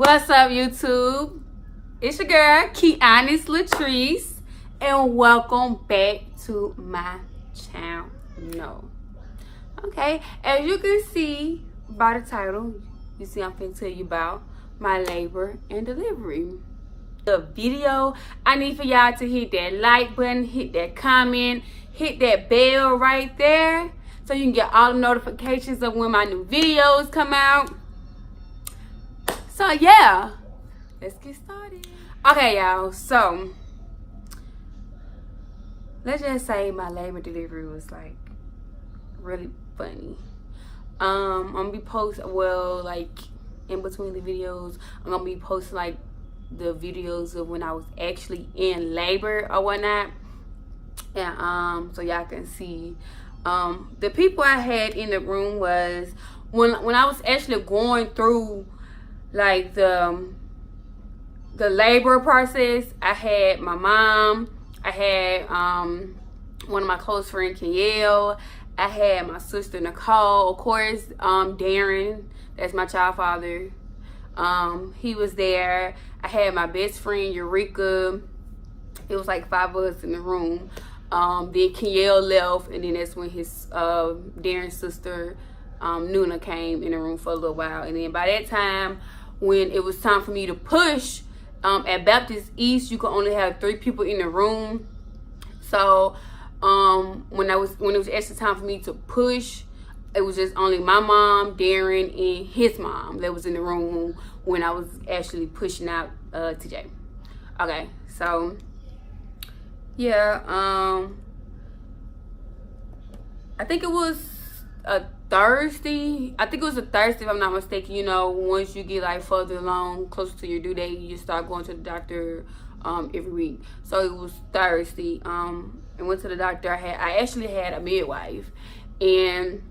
What's up, YouTube? It's your girl, SmokxnHotTricee, and welcome back to my channel. Okay, as you can see by the title, you see I'm finna tell you about my labor and delivery. The video, I need for y'all to hit that like button, hit that comment, hit that bell right there, so you can get all the notifications of when my new videos come out. So yeah, let's get started. Okay, y'all, so let's just say my labor delivery was like really funny. I'm gonna be posting, well, like in between the videos, I'm gonna be posting like the videos of when I was actually in labor or whatnot, and so y'all can see. The people I had in the room was when I was actually going through like the labor process. I had my mom, I had one of my close friends, Kenyelle, I had my sister Nicole, of course, Darren, that's my child father, he was there. I had my best friend Eureka. It was like 5 of us in the room. Then Kenyelle left, and then that's when his Darren's sister Nuna came in the room for a little while. And then by that time, when it was time for me to push, at Baptist East, you could only have 3 people in the room. So when it was actually time for me to push, it was just only my mom, Darren, and his mom that was in the room when I was actually pushing out TJ. Okay, so yeah, I think it was a Thursday. I think it was a Thursday, if I'm not mistaken. You know, once you get like further along, closer to your due date, you just start going to the doctor every week. So it was Thursday. And went to the doctor. I actually had a midwife, and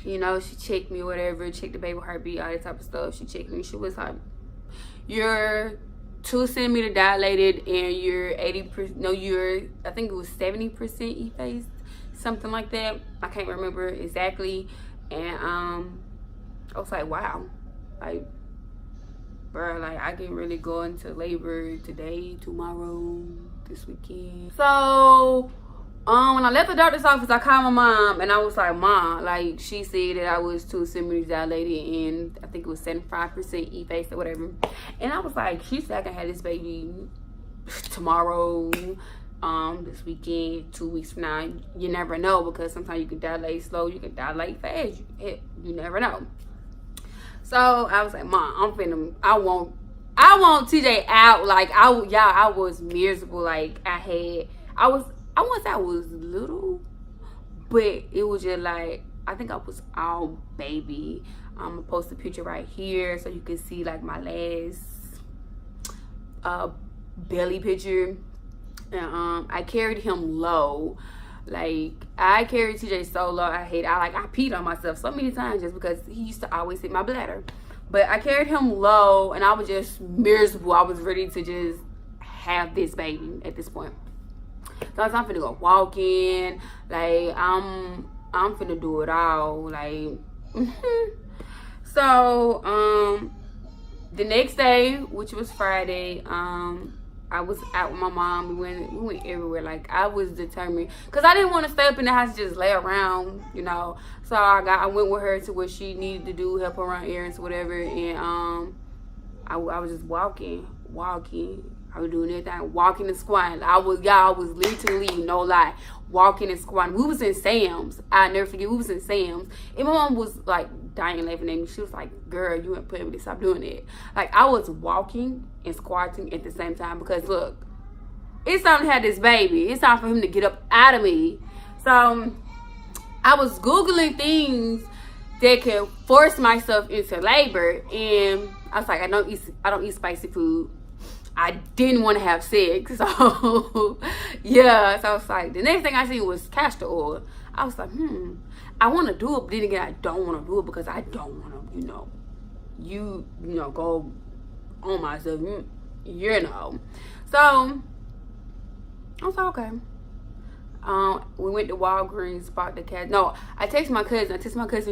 you know, she checked me, whatever, checked the baby heartbeat, all that type of stuff. She checked me. She was like, "You're 2 centimeters dilated, and you're 80%. No, you're, I think it was 70% effaced, something like that. I can't remember exactly." And I was like, "Wow, like, bro, like I can really go into labor today, tomorrow, this weekend." So when I left the doctor's office, I called my mom, and I was like, "Mom, like, she said that I was 2 centimeters dilated, and I think it was 75% effaced or whatever." And I was like, "She said I can have this baby tomorrow, this weekend, 2 weeks from now. You never know, because sometimes you can dilate slow, you can dilate fast. You never know." So I was like, "Mom, I want TJ out." Like, I was miserable. Like, I wouldn't say I was little, but it was just like, I think I was all baby. I'm gonna post a picture right here so you can see like my last belly picture. And I carried him low. Like, I carried TJ so low. I peed on myself so many times just because he used to always hit my bladder. But I carried him low, and I was just miserable. I was ready to just have this baby at this point. So I'm finna go walking, like I'm finna do it all, like. So the next day, which was Friday, I was out with my mom. We went everywhere. Like, I was determined, because I didn't want to stay up in the house and just lay around, you know. So I went with her to what she needed to do, help her run errands, whatever. And I was just walking. I was doing everything, walking and squatting. I was literally, no lie, walking and squatting. We was in Sam's. I'll never forget, we was in Sam's. And my mom was like dying laughing at me. She was like, "Girl, you ain't playing with this. Stop doing it." Like, I was walking and squatting at the same time, because look, it's time to have this baby. It's time for him to get up out of me. So I was Googling things that could force myself into labor, and I was like, I don't eat spicy food. I didn't want to have sex, so yeah. So I was like, the next thing I seen was castor oil. I was like, I want to do it, but then again, I don't want to do it because I don't want to, you know, go on myself, you know. So I was like, okay. We went to Walgreens, bought the cat. No, I texted my cousin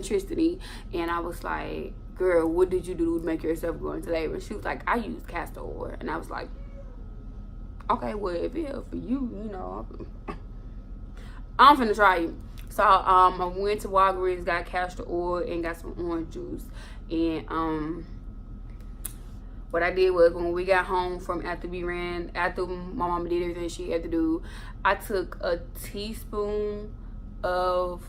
Tristany, and I was like, girl, what did you do to make yourself go into labor? And she was like, I used castor oil. And I was like, okay, well, if it's for you, you know, I'm finna try it. So I went to Walgreens, got castor oil, and got some orange juice. And what I did was, when we got home from after my mama did everything she had to do, I took a teaspoon of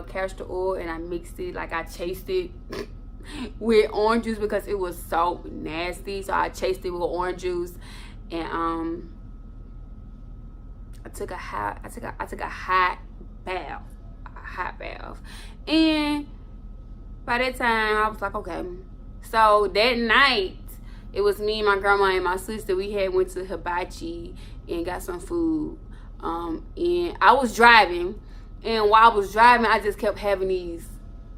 castor oil and I mixed it, like I chased it with orange juice because it was so nasty. So I chased it with orange juice, and I took a hot bath. And by that time I was like, okay. So that night it was me, my grandma, and my sister. We had went to Hibachi and got some food. And I was driving, and while I was driving, I just kept having these,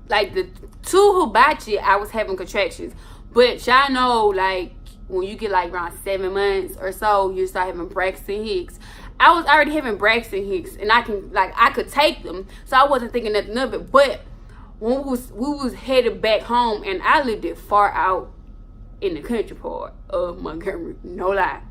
like, the 2 Hibachi, I was having contractions. But y'all know, like, when you get like around 7 months or so, you start having Braxton Hicks. I was already having Braxton Hicks, and I could take them, so I wasn't thinking nothing of it. But when we was headed back home, and I lived it far out in the country part of Montgomery, no lie.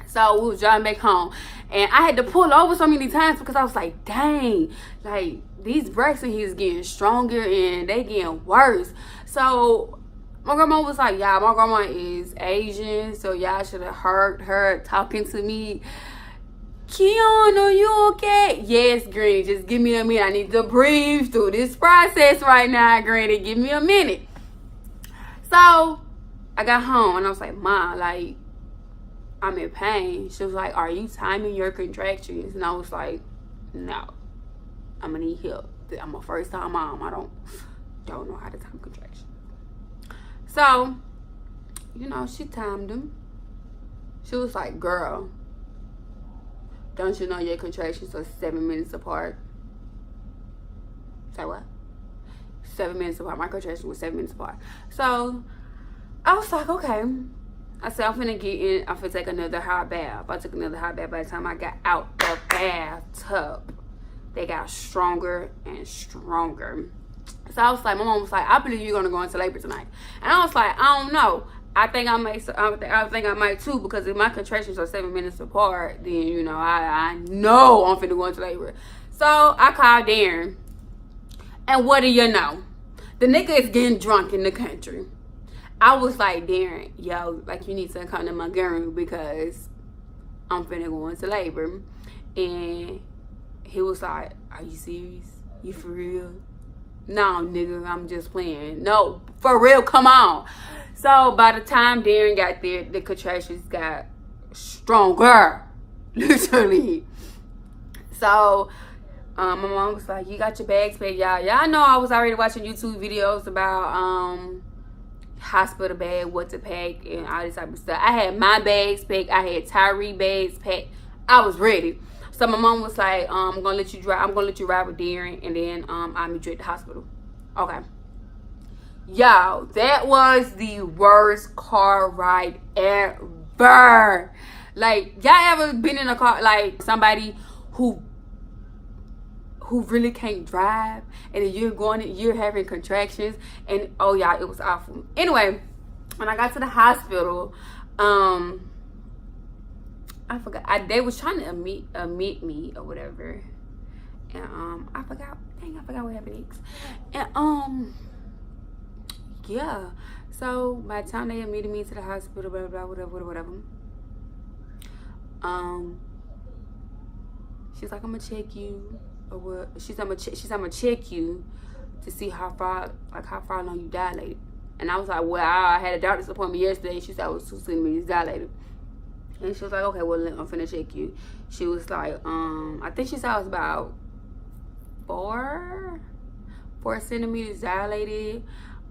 So we was driving back home, and I had to pull over so many times because I was like, dang, like, these Braxton Hicks getting stronger and they getting worse. So my grandma was like, yeah, my grandma is Asian, so y'all should have heard her talking to me. Keon, are you okay? Yes, Granny, just give me a minute. I need to breathe through this process right now, Granny. Give me a minute. So I got home and I was like, Mom, like, I'm in pain. She was like, are you timing your contractions? And I was like, no, I'm gonna need help. I'm a first time mom. I don't know how to time contractions. So, you know, she timed them. She was like, girl, don't you know your contractions are 7 minutes apart? Say what? 7 minutes apart. My contractions were 7 minutes apart. So I was like, okay. I said, I'm finna take another hot bath. I took another hot bath. By the time I got out the bathtub, they got stronger and stronger. So I was like, my mom was like, I believe you're gonna go into labor tonight. And I was like, I don't know. I think I might too, because if my contractions are 7 minutes apart, then, you know, I know I'm finna go into labor. So I called Darren, and what do you know? The nigga is getting drunk in the country. I was like, Darren, yo, like, you need to come to Montgomery because I'm finna go into labor. And he was like, are you serious? You for real? No, nigga, I'm just playing. No, for real, come on. So by the time Darren got there, the contractions got stronger, literally. So my mom was like, you got your bags packed, y'all. Y'all know I was already watching YouTube videos about hospital bag, what to pack, and all this type of stuff. I had my bags packed. I had Tyree bags packed. I was ready. So my mom was like, I'm gonna let you drive. I'm gonna let you ride with Darren, and then I'll meet you at the hospital. Okay. Y'all, that was the worst car ride ever. Like, y'all ever been in a car, like, somebody who really can't drive, and then you're having contractions, and oh y'all, it was awful. Anyway, when I got to the hospital, I forgot. They was trying to admit me or whatever, and I forgot. Dang, I forgot what happened next. And yeah. So by the time they admitted me to the hospital, blah blah whatever. She's like, I'm gonna check you, or what? She's I'm gonna check you to see how far along you dilated. And I was like, well, I had a doctor's appointment yesterday. She said I was 2 centimeters dilated. And she was like, okay, well, I'm finna check you. She was like, I think she said I was about 4 centimeters dilated.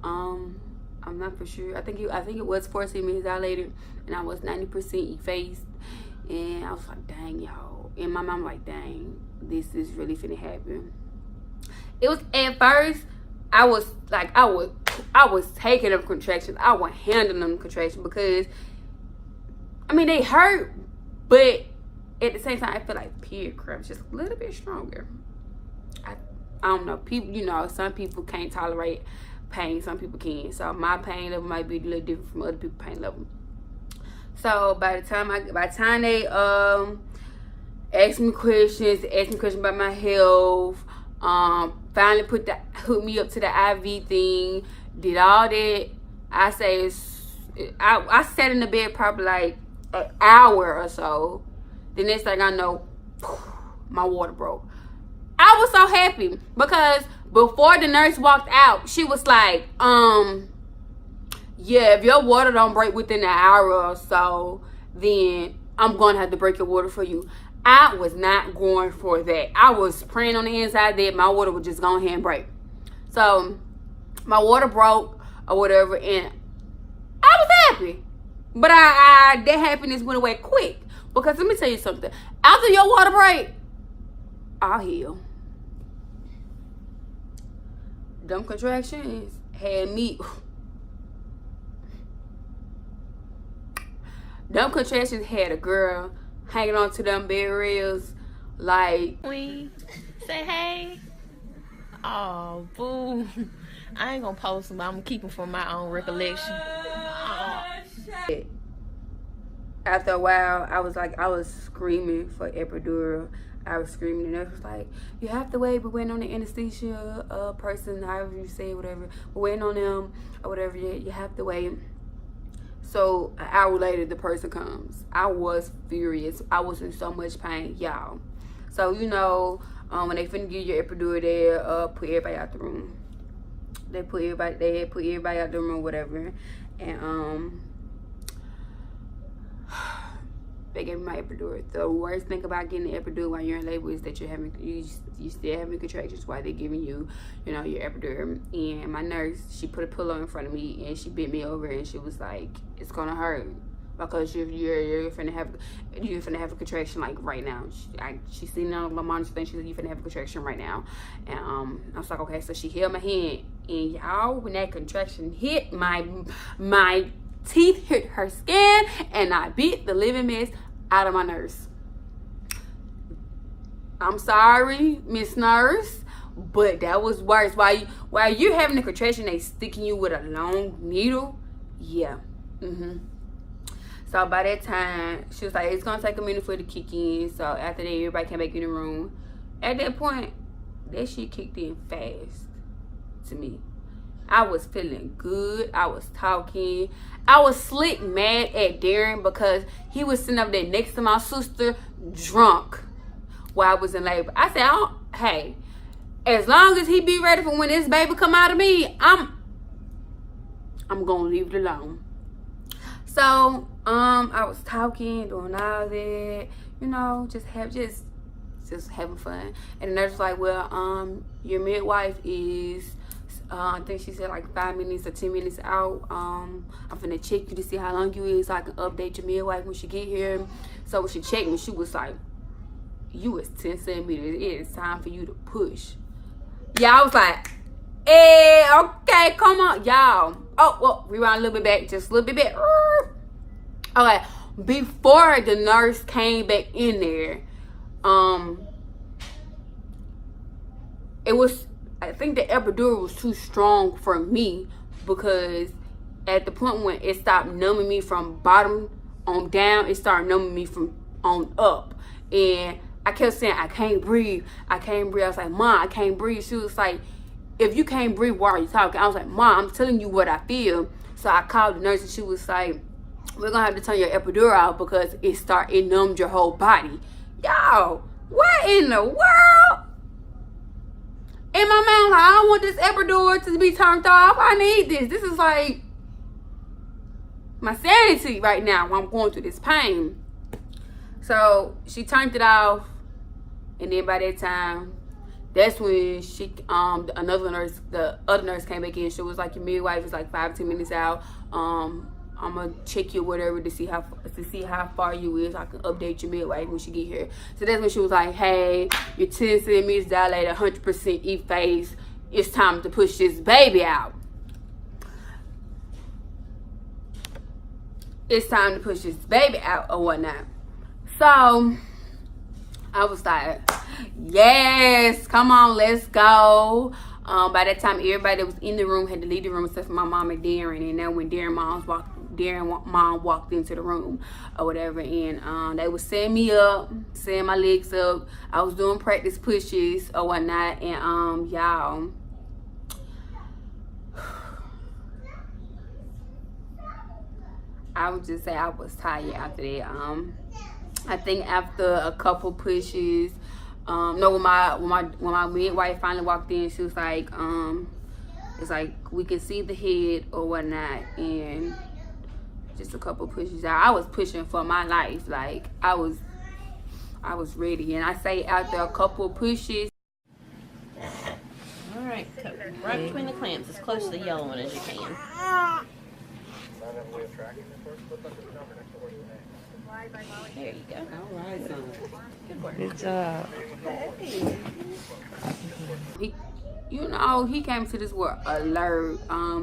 I'm not for sure. I think it was 4 centimeters dilated, and I was 90% effaced. And I was like, dang, y'all. And my mom like, dang, this is really finna happen. It was, at first, I was taking them contractions. I was handling them contractions because, I mean, they hurt, but at the same time, I feel like period cramps just a little bit stronger. I don't know. People, you know, some people can't tolerate pain. Some people can. So my pain level might be a little different from other people's pain level. So by the time they asked me questions about my health, finally hooked me up to the IV thing, did all that. I sat in the bed probably like an hour or so. The next thing I know, my water broke. I was so happy because before the nurse walked out, she was like, yeah, if your water don't break within an hour or so, then I'm going to have to break your water for you. I was not going for that. I was praying on the inside that my water would just go ahead and break. So my water broke or whatever, and I was happy. But that happiness went away quick. Because let me tell you something. After your water break, I'll heal. Them contractions had me. Them contractions had a girl hanging on to them bed rails like. We say hey. Oh, boo. I ain't gonna post them, but I'm gonna keep them for my own recollection. Oh. After a while, I was screaming for epidural. I was screaming, and the nurse was like, you have to wait, we're waiting on the anesthesia person, however you say, whatever. We're waiting on them, or whatever, you have to wait. So, an hour later, the person comes. I was furious. I was in so much pain, y'all. So, you know, when they finna give you your epidural, they put everybody out the room. They put everybody out the room, whatever. And, they gave me my epidural. The worst thing about getting the epidural while you're in labor is that you still having contractions while they're giving you, your epidural. And my nurse, she put a pillow in front of me and she bent me over and she was like, "It's gonna hurt because you're finna have a contraction like right now." She seen it on my monitor thing. She said, "You finna have a contraction right now." And I was like, okay. So she held my hand, and y'all, when that contraction hit, my teeth hit her skin, and I beat the living mess out of my nurse. I'm sorry, Miss Nurse, but that was worse. While you're having a contraction, they sticking you with a long needle. Yeah. So by that time, she was like, it's gonna take a minute for it to kick in. So after that, everybody came back in the room. At that point, that shit kicked in fast to me. I was feeling good. I was talking. I was slick mad at Darren because he was sitting up there next to my sister, drunk, while I was in labor. I said, hey, as long as he be ready for when this baby come out of me, I'm gonna leave it alone. So I was talking, doing all that, just having fun. And the nurse was like, well, your midwife is, I think she said like 5 minutes or 10 minutes out. I'm finna check you to see how long you is so I can update your midwife when she get here. So when she checked me, she was like, you was 10 centimeters. It is time for you to push. Yeah, I was like, hey, okay, come on, y'all. Oh, well, rewind a little bit back, just a little bit back. Okay, before the nurse came back in there, I think the epidural was too strong for me because at the point when it stopped numbing me from bottom on down, it started numbing me from on up. And I kept saying, I can't breathe. I was like, Mom, I can't breathe. She was like, if you can't breathe, why are you talking? I was like, Mom, I'm telling you what I feel. So I called the nurse and she was like, we're going to have to turn your epidural out because it numbed your whole body. Y'all, what in the world? In my mind, like, I don't want this epidural to be turned off. I need this. This is like my sanity right now while I'm going through this pain. So she turned it off, and then by that time, that's when the other nurse came back in. She was like, your midwife is like 5 to 10 minutes out. I'm gonna check you whatever to see how far you is. I can update your midwife when she get here. So that's when she was like, hey, you're 10 centimeters dilated, 100% E phase. It's time to push this baby out. It's time to push this baby out or whatnot. So I was like, yes, come on, let's go. By that time, everybody that was in the room had to leave the room except for my mom and Darren. And then when Darren mom walked into the room or whatever, and they was setting me up, setting my legs up. I was doing practice pushes or whatnot, and y'all, I would just say I was tired after that. I think after a couple pushes, when my midwife finally walked in, she was like, it's like we can see the head or whatnot, and just a couple pushes out. I was pushing for my life, like I was ready. And I say after a couple pushes. All right, right between the clamps, as close to the yellow one as you can. There you go. All right, son. Good work. Good job. He came to this world alert.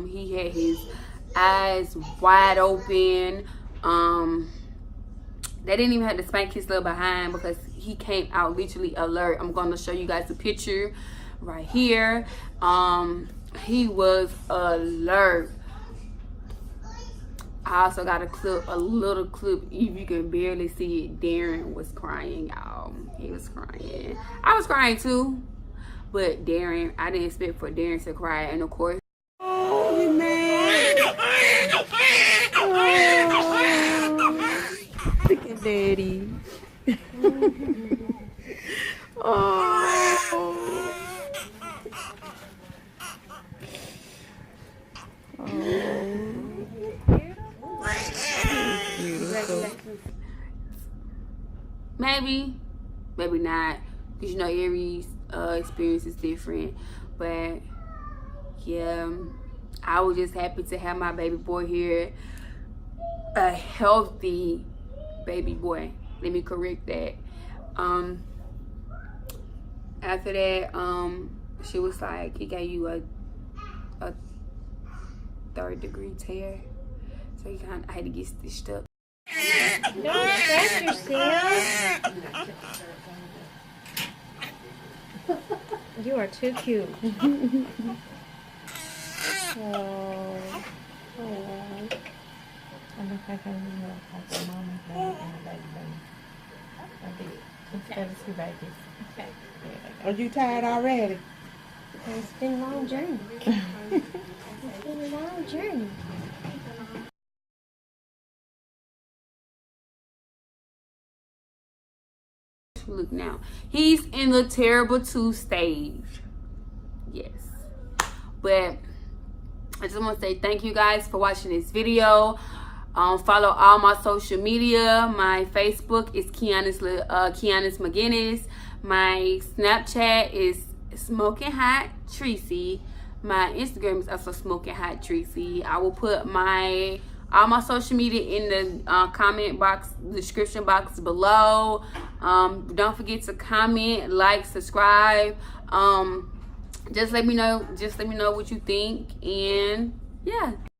He had his eyes wide open. They didn't even have to spank his little behind because he came out literally alert. I'm gonna show you guys a picture right here. He was alert. I also got a little clip, if you can barely see it. Darren was crying, y'all. He was crying. I was crying too, but I didn't expect for Darren to cry, and of course. Oh, man. Look at Daddy. Oh. Maybe not, because every experience is different. But yeah, I was just happy to have my baby boy here, a healthy baby boy. Let me correct that. After that, she was like, he gave you a 3rd-degree tear, so I had to get stitched up. Don't scratch yourself. You are too cute. Oh. I look like I like a mom and dad and a baby. I did. It's two babies. Okay. Are you tired already? It's been a long journey. It's been a long journey. Look now, he's in the terrible 2 stage. Yes, but I just want to say thank you guys for watching this video. Follow all my social media. My Facebook is Kiana's McGinnis. My Snapchat is SmokxnHotTricee. My Instagram is also SmokxnHotTricee. I will put all my social media in the comment box, description box below. Don't forget to comment, like, subscribe. Just let me know what you think, and yeah.